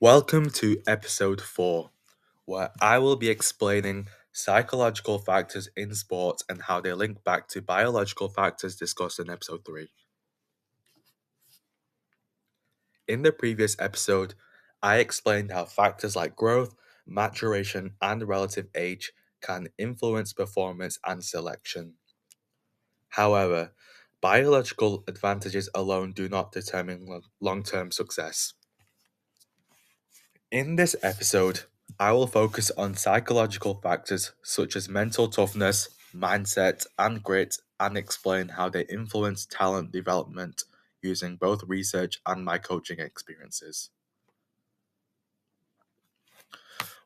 Welcome to episode 4, where I will be explaining psychological factors in sports and how they link back to biological factors discussed in episode 3. In the previous episode, I explained how factors like growth, maturation, and relative age can influence performance and selection. However, biological advantages alone do not determine long term success. In this episode, I will focus on psychological factors such as mental toughness, mindset, and grit, and explain how they influence talent development using both research and my coaching experiences.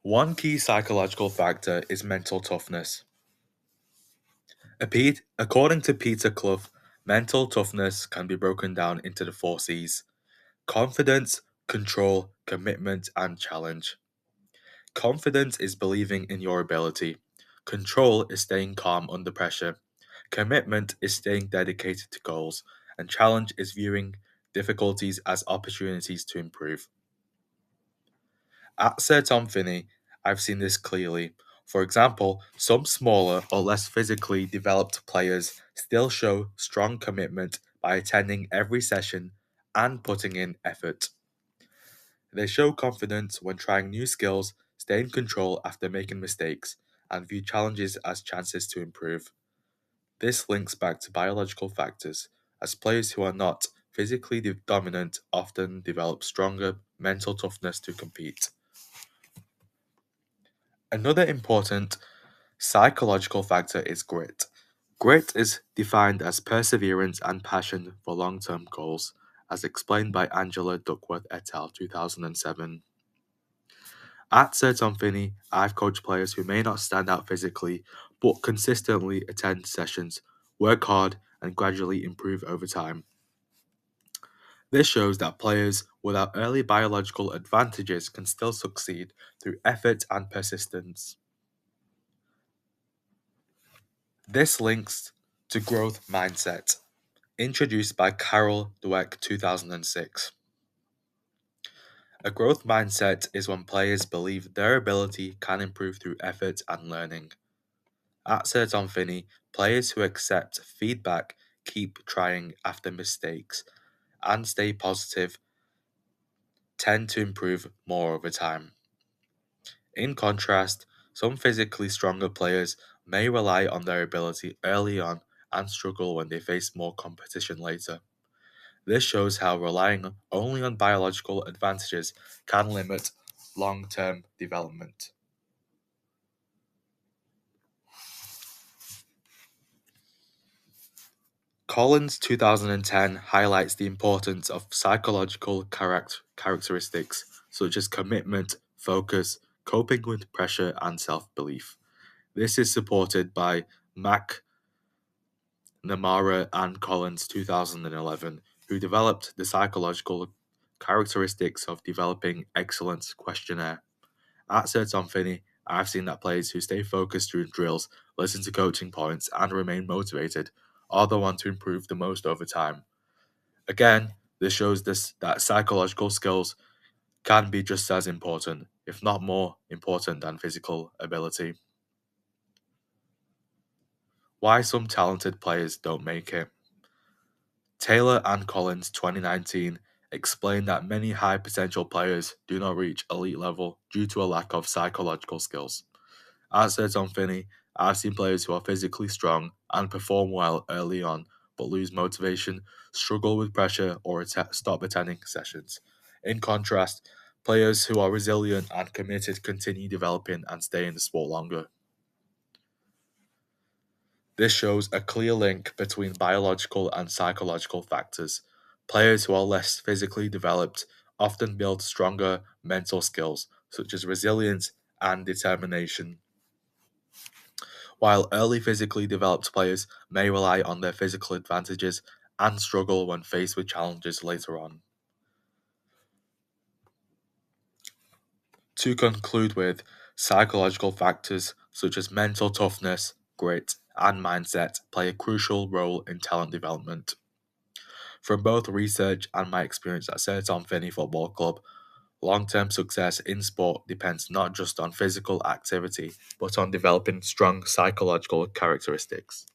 One key psychological factor is mental toughness. According to Peter Clough, mental toughness can be broken down into the 4 C's: confidence, control, commitment, and challenge. Confidence is believing in your ability. Control is staying calm under pressure. Commitment is staying dedicated to goals. And challenge is viewing difficulties as opportunities to improve. At Sir Tom Finney, I've seen this clearly. For example, some smaller or less physically developed players still show strong commitment by attending every session and putting in effort. They show confidence when trying new skills, stay in control after making mistakes, and view challenges as chances to improve. This links back to biological factors, as players who are not physically dominant often develop stronger mental toughness to compete. Another important psychological factor is grit. Grit is defined as perseverance and passion for long term goals, as explained by Angela Duckworth et al. 2007. At Sir Tom Finney, I've coached players who may not stand out physically, but consistently attend sessions, work hard, and gradually improve over time. This shows that players without early biological advantages can still succeed through effort and persistence. This links to growth mindset, introduced by Dweck 2006. A growth mindset is when players believe their ability can improve through effort and learning. At Sir Tom Finney, players who accept feedback, keep trying after mistakes, and stay positive tend to improve more over time. In contrast, some physically stronger players may rely on their ability early on and struggle when they face more competition later. This shows how relying only on biological advantages can limit long term development. Collins 2010 highlights the importance of psychological characteristics such as commitment, focus, coping with pressure, and self belief. This is supported by MacNamara and Collins 2011, who developed the psychological characteristics of developing excellence questionnaire. At Sir Tom Finney, I've seen that players who stay focused during drills, listen to coaching points, and remain motivated are the ones who improve the most over time. Again, this shows that psychological skills can be just as important, if not more important, than physical ability. Why some talented players don't make it. Taylor and Collins 2019 explained that many high potential players do not reach elite level due to a lack of psychological skills. As said on Finney, I've seen players who are physically strong and perform well early on, but lose motivation, struggle with pressure, or stop attending sessions. In contrast, players who are resilient and committed continue developing and stay in the sport longer. This shows a clear link between biological and psychological factors. Players who are less physically developed often build stronger mental skills, such as resilience and determination, while early physically developed players may rely on their physical advantages and struggle when faced with challenges later on. To conclude with, psychological factors such as mental toughness, grit, and mindset play a crucial role in talent development. From both research and my experience at Sir Tom Finney Football Club, long term success in sport depends not just on physical activity, but on developing strong psychological characteristics.